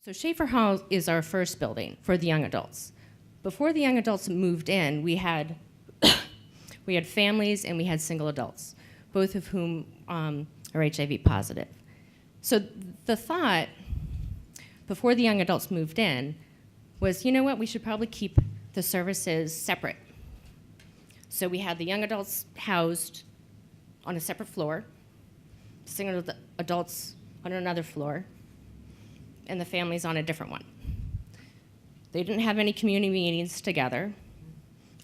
So Schafer Hall is our first building for the young adults. Before the young adults moved in, we had we had families and we had single adults, both of whom are HIV positive. So the thought before the young adults moved in was, you know what, we should probably keep the services separate. So we had the young adults housed on a separate floor, single adults on another floor, and the families on a different one. They didn't have any community meetings together.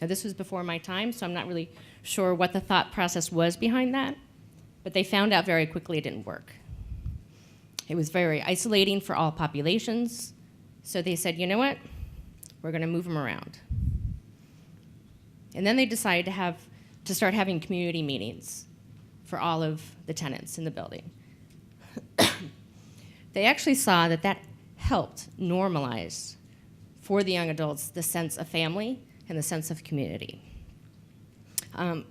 Now, this was before my time, so I'm not really sure what the thought process was behind that, but they found out very quickly it didn't work. It was very isolating for all populations, so they said, you know what, we're gonna move them around. And then they decided to start having community meetings for all of the tenants in the building. They actually saw that that helped normalize for the young adults the sense of family and the sense of community. The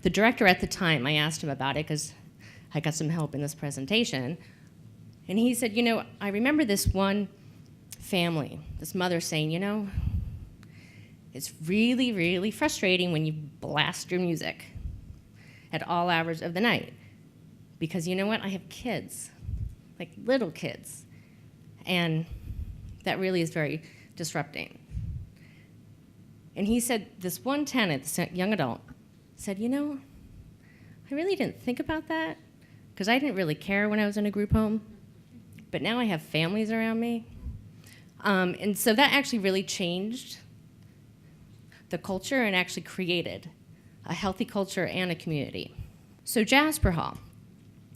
director at the time, I asked him about it because I got some help in this presentation, and he said, you know, I remember this one family, this mother saying, you know, it's really, really frustrating when you blast your music at all hours of the night because you know what, I have kids, like little kids, and that really is very disrupting. And he said, this one tenant, this young adult, said, you know, I really didn't think about that because I didn't really care when I was in a group home, but now I have families around me. And so that actually really changed the culture and actually created a healthy culture and a community. So Jasper Hall,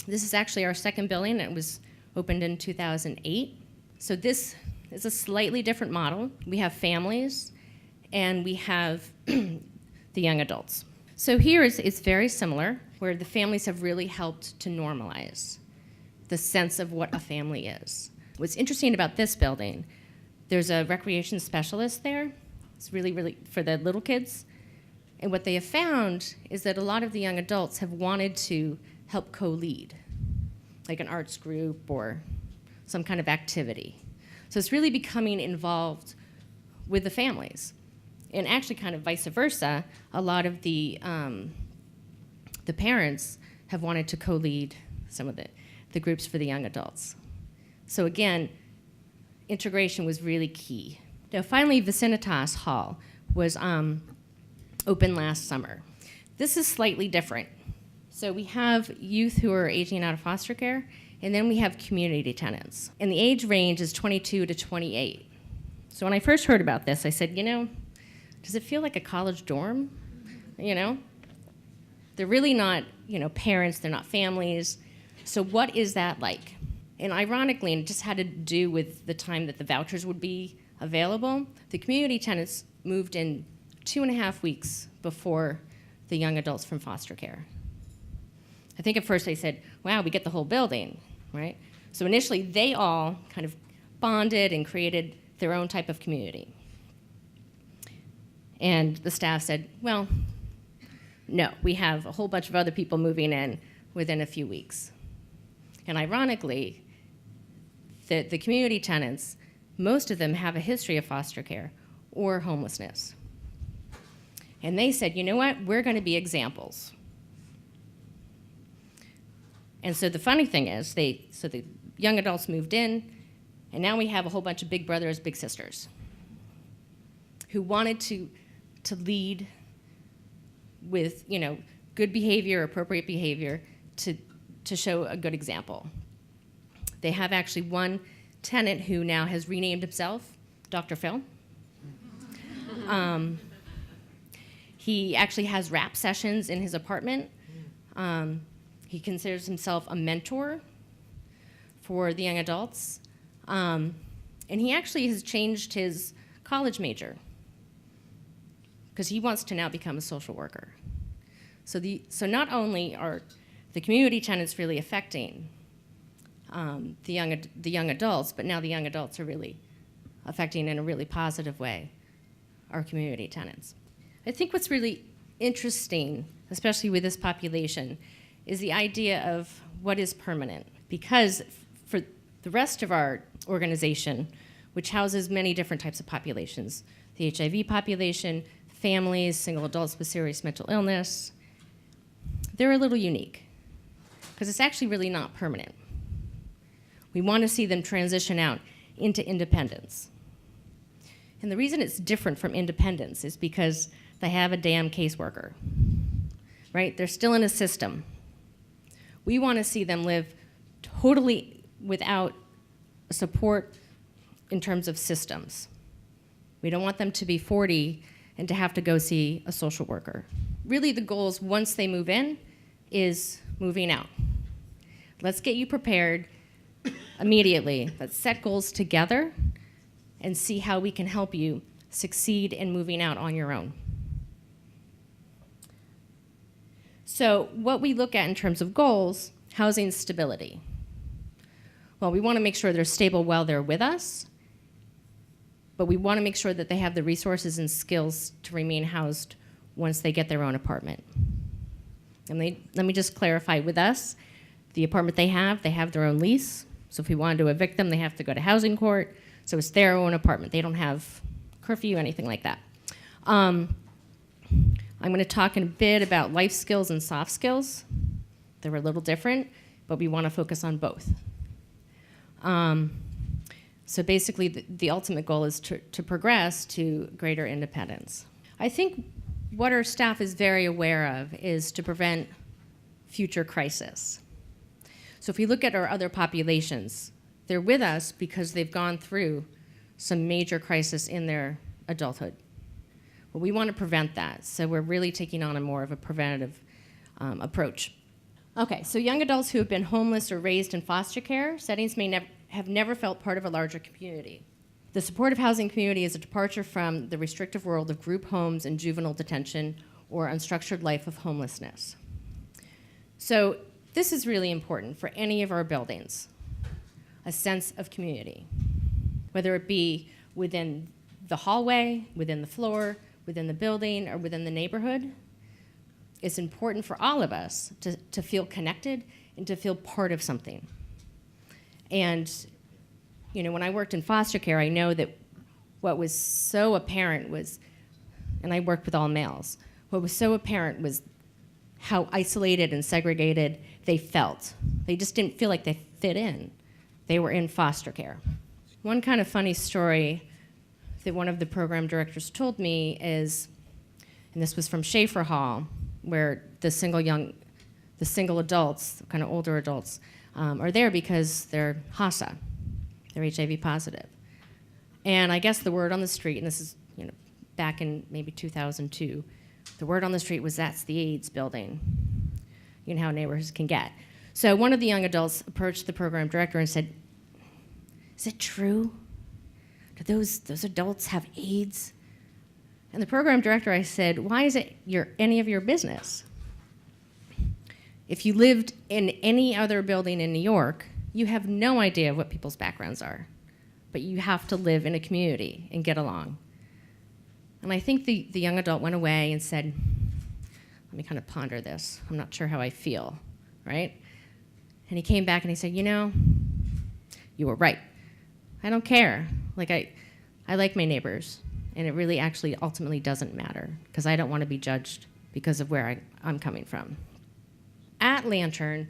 this is actually our second building. It was opened in 2008. So this is a slightly different model. We have families and we have the young adults. So here it's very similar, where the families have really helped to normalize the sense of what a family is. What's interesting about this building, there's a recreation specialist there. It's really, really for the little kids. And what they have found is that a lot of the young adults have wanted to help co-lead, like an arts group or some kind of activity. So it's really becoming involved with the families. And actually kind of vice versa, a lot of the parents have wanted to co-lead some of the groups for the young adults. So again, integration was really key. Now finally, Vicinitas Hall was open last summer. This is slightly different. So we have youth who are aging out of foster care, and then we have community tenants. And the age range is 22 to 28. So when I first heard about this, I said, you know, does it feel like a college dorm? You know? They're really not, you know, parents, they're not families. So what is that like? And ironically, and it just had to do with the time that the vouchers would be available, the community tenants moved in 2.5 weeks before the young adults from foster care. I think at first they said, wow, we get the whole building, right? So initially they all kind of bonded and created their own type of community. And the staff said, well, no, we have a whole bunch of other people moving in within a few weeks. And ironically, the community tenants, most of them have a history of foster care or homelessness. And they said, you know what, we're going to be examples. And so the funny thing is, so the young adults moved in, and now we have a whole bunch of big brothers, big sisters who wanted to lead with, you know, good behavior, appropriate behavior to show a good example. They have actually one tenant who now has renamed himself Dr. Phil. He actually has rap sessions in his apartment. He considers himself a mentor for the young adults. And he actually has changed his college major because he wants to now become a social worker. So not only are the community tenants really affecting the young adults, but now the young adults are really affecting in a really positive way our community tenants. I think what's really interesting, especially with this population, is the idea of what is permanent. Because The rest of our organization, which houses many different types of populations, the HIV population, families, single adults with serious mental illness, they're a little unique because it's actually really not permanent. We want to see them transition out into independence. And the reason it's different from independence is because they have a damn caseworker, right? They're still in a system. We want to see them live totally without support in terms of systems. We don't want them to be 40 and to have to go see a social worker. Really, the goal is once they move in is moving out. Let's get you prepared immediately. Let's set goals together and see how we can help you succeed in moving out on your own. So what we look at in terms of goals, housing stability. Well, we want to make sure they're stable while they're with us, but we want to make sure that they have the resources and skills to remain housed once they get their own apartment. And let me just clarify, with us, the apartment they have their own lease. So if we wanted to evict them, they have to go to housing court. So it's their own apartment. They don't have curfew, anything like that. I'm going to talk in a bit about life skills and soft skills. They're a little different, but we want to focus on both. So basically, the ultimate goal is to progress to greater independence. I think what our staff is very aware of is to prevent future crisis. So if we look at our other populations, they're with us because they've gone through some major crisis in their adulthood. Well, we want to prevent that, so we're really taking on a more of a preventative approach. Okay, so young adults who have been homeless or raised in foster care settings may have never felt part of a larger community. The supportive housing community is a departure from the restrictive world of group homes and juvenile detention or unstructured life of homelessness. So this is really important for any of our buildings, a sense of community, whether it be within the hallway, within the floor, within the building, or within the neighborhood. It's important for all of us to feel connected and to feel part of something. And you know, when I worked in foster care, I know that what was so apparent was, and I worked with all males, what was so apparent was how isolated and segregated they felt. They just didn't feel like they fit in. They were in foster care. One kind of funny story that one of the program directors told me is, and this was from Schafer Hall, where the single adults, kind of older adults, are there because they're HASA. They're HIV positive. And I guess the word on the street, and this is back in maybe 2002, the word on the street was that's the AIDS building. You know how neighborhoods can get. So one of the young adults approached the program director and said, "Is it true? Do those adults have AIDS?" And the program director, I said, "Why is it any of your business? If you lived in any other building in New York, you have no idea what people's backgrounds are, but you have to live in a community and get along." And I think the young adult went away and said, "Let me kind of ponder this. I'm not sure how I feel," right? And he came back and he said, "You were right. I don't care. Like I like my neighbors, and it really actually ultimately doesn't matter because I don't want to be judged because of where I'm coming from." At Lantern,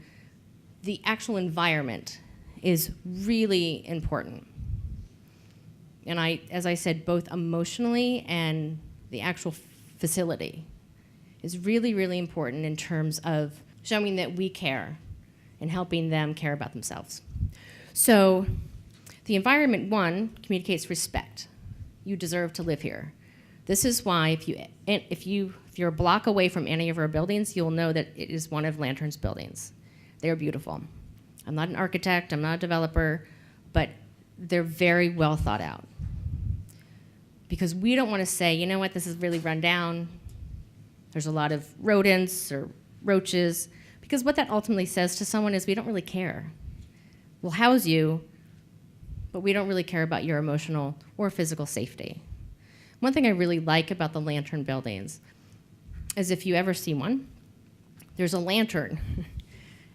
the actual environment is really important. And as I said, both emotionally and the actual facility is really, really important in terms of showing that we care and helping them care about themselves. So the environment, one, communicates respect. You deserve to live here. This is why if you're a block away from any of our buildings, you'll know that it is one of Lantern's buildings. They're beautiful. I'm not an architect, I'm not a developer, but they're very well thought out. Because we don't want to say, you know what, this is really run down. There's a lot of rodents or roaches. Because what that ultimately says to someone is we don't really care. We'll house you, but we don't really care about your emotional or physical safety. One thing I really like about the Lantern buildings is if you ever see one, there's a lantern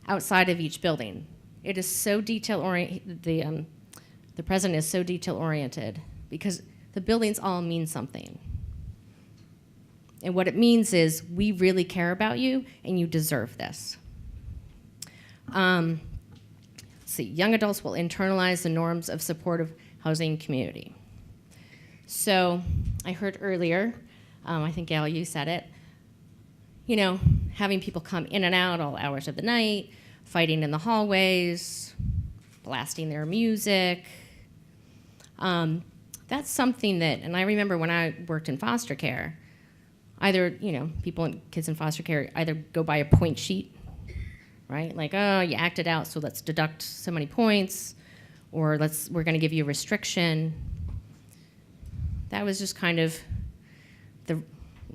outside of each building. it is so detail-oriented, the president is so detail-oriented because the buildings all mean something. And what it means is we really care about you and you deserve this. Let's see, young adults will internalize the norms of supportive housing community. So I heard earlier, I think Gail, you said it, you know, having people come in and out all hours of the night, fighting in the hallways, blasting their music. That's something that, and I remember when I worked in foster care, either, you know, people and kids in foster care either go by a point sheet, right? Like, oh, you acted out, so let's deduct so many points, or we're gonna give you a restriction. That was just kind of the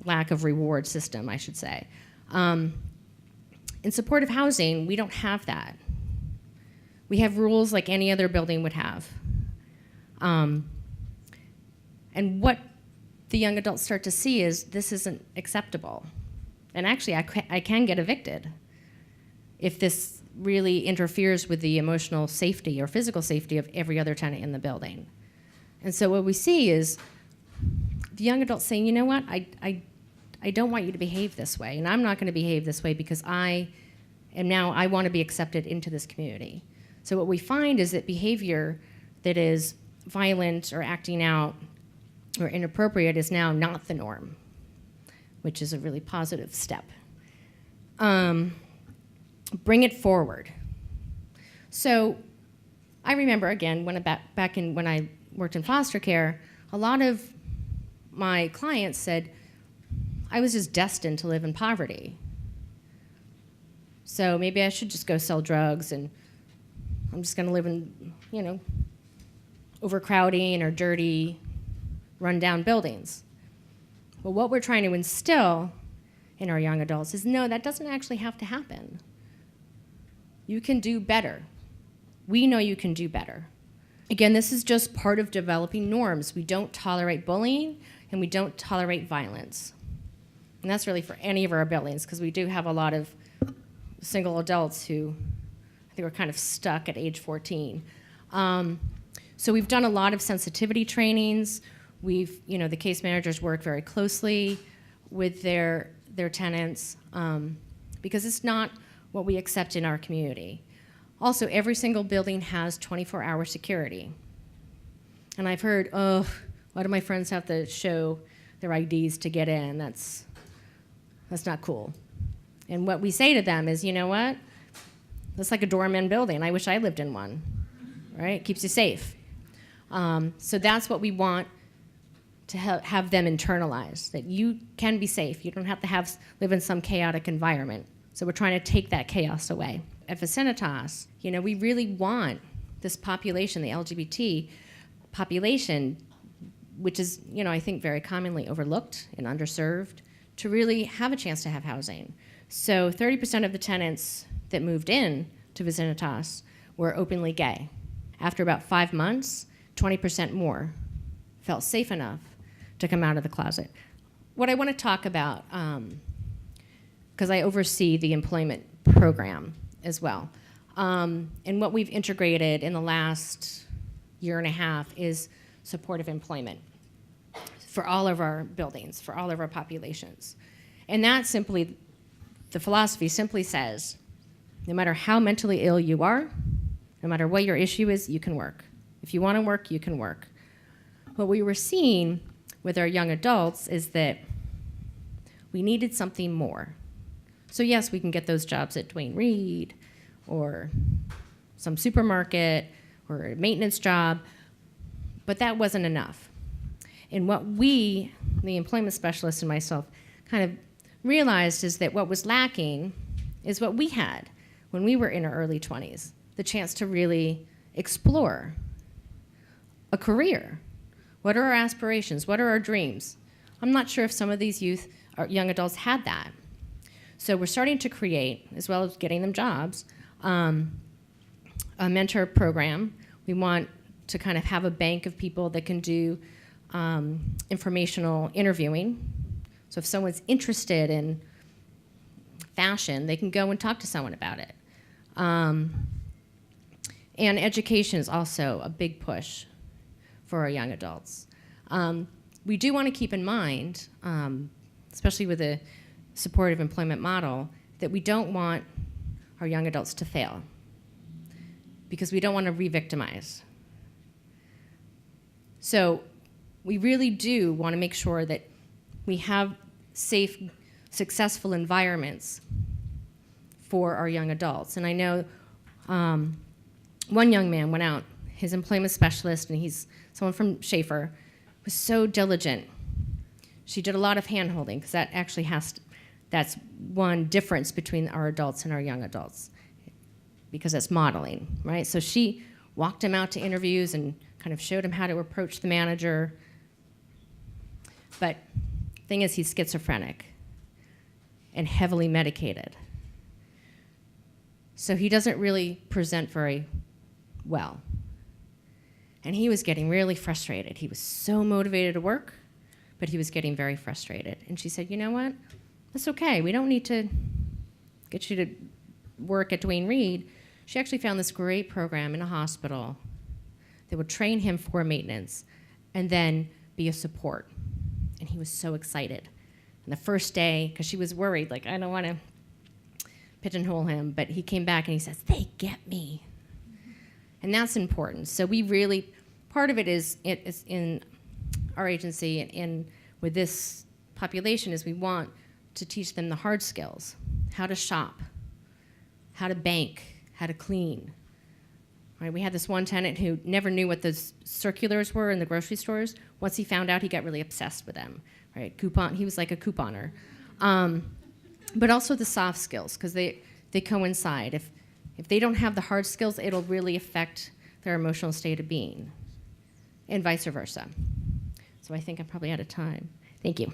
lack of reward system, I should say. In supportive housing, we don't have that. We have rules like any other building would have. And what the young adults start to see is this isn't acceptable. And actually, I can get evicted if this really interferes with the emotional safety or physical safety of every other tenant in the building. And so what we see is the young adults saying, you know what, I don't want you to behave this way, and I'm not going to behave this way because I want to be accepted into this community. So what we find is that behavior that is violent or acting out or inappropriate is now not the norm, which is a really positive step. Bring it forward. So I remember, again, when I worked in foster care, a lot of my clients said, I was just destined to live in poverty. So maybe I should just go sell drugs and I'm just gonna live in, you know, overcrowding or dirty, run-down buildings. Well, what we're trying to instill in our young adults is, no, that doesn't actually have to happen. You can do better. We know you can do better. Again, this is just part of developing norms. We don't tolerate bullying and we don't tolerate violence. And that's really for any of our buildings, because we do have a lot of single adults who I think were kind of stuck at age 14. So we've done a lot of sensitivity trainings. The case managers work very closely with their tenants because it's not what we accept in our community. Also, every single building has 24-hour security. And I've heard, oh, why do my friends have to show their IDs to get in? That's not cool. And what we say to them is, you know what? That's like a doorman building. I wish I lived in one, right? It keeps you safe. So that's what we want to have them internalize, that you can be safe. You don't have to live in some chaotic environment. So we're trying to take that chaos away. At Vicinitas, we really want this population, the LGBT population, which is, I think very commonly overlooked and underserved, to really have a chance to have housing. So 30% of the tenants that moved in to Vicinitas were openly gay. After about 5 months, 20% more felt safe enough to come out of the closet. What I want to talk about, because I oversee the employment program as well, and what we've integrated in the last year and a half is supportive employment for all of our buildings, for all of our populations. And that simply, the philosophy simply says, no matter how mentally ill you are, no matter what your issue is, you can work. If you want to work, you can work. What we were seeing with our young adults is that we needed something more. So yes, we can get those jobs at Duane Reade or some supermarket or a maintenance job, but that wasn't enough. And what we, the employment specialist and myself, kind of realized is that what was lacking is what we had when we were in our early 20s, the chance to really explore a career. What are our aspirations? What are our dreams? I'm not sure if some of these young adults had that. So we're starting to create, as well as getting them jobs, a mentor program. We want to kind of have a bank of people that can do informational interviewing. So if someone's interested in fashion, they can go and talk to someone about it. And education is also a big push for our young adults. We do want to keep in mind, especially with a supportive employment model, that we don't want our young adults to fail because we don't want to re-victimize. So we really do want to make sure that we have safe, successful environments for our young adults. And I know one young man went out, his employment specialist, and he's someone from Schafer, was so diligent. She did a lot of hand-holding, because that actually that's one difference between our adults and our young adults, because that's modeling, right? So she walked him out to interviews and kind of showed him how to approach the manager. But the thing is, he's schizophrenic and heavily medicated. So he doesn't really present very well. And he was getting really frustrated. He was so motivated to work, but he was getting very frustrated. And she said, you know what? That's okay. We don't need to get you to work at Duane Reade. She actually found this great program in a hospital that would train him for maintenance and then be a support. And he was so excited. And the first day, because she was worried, like, I don't want to pigeonhole him, but he came back and he says, they get me. And that's important. So we really, part of it is in our agency and with this population is we want to teach them the hard skills, how to shop, how to bank, how to clean. Right? We had this one tenant who never knew what those circulars were in the grocery stores. Once he found out, he got really obsessed with them. Right? He was like a couponer. But also the soft skills, because they coincide. If they don't have the hard skills, it'll really affect their emotional state of being, and vice versa. So I think I'm probably out of time. Thank you.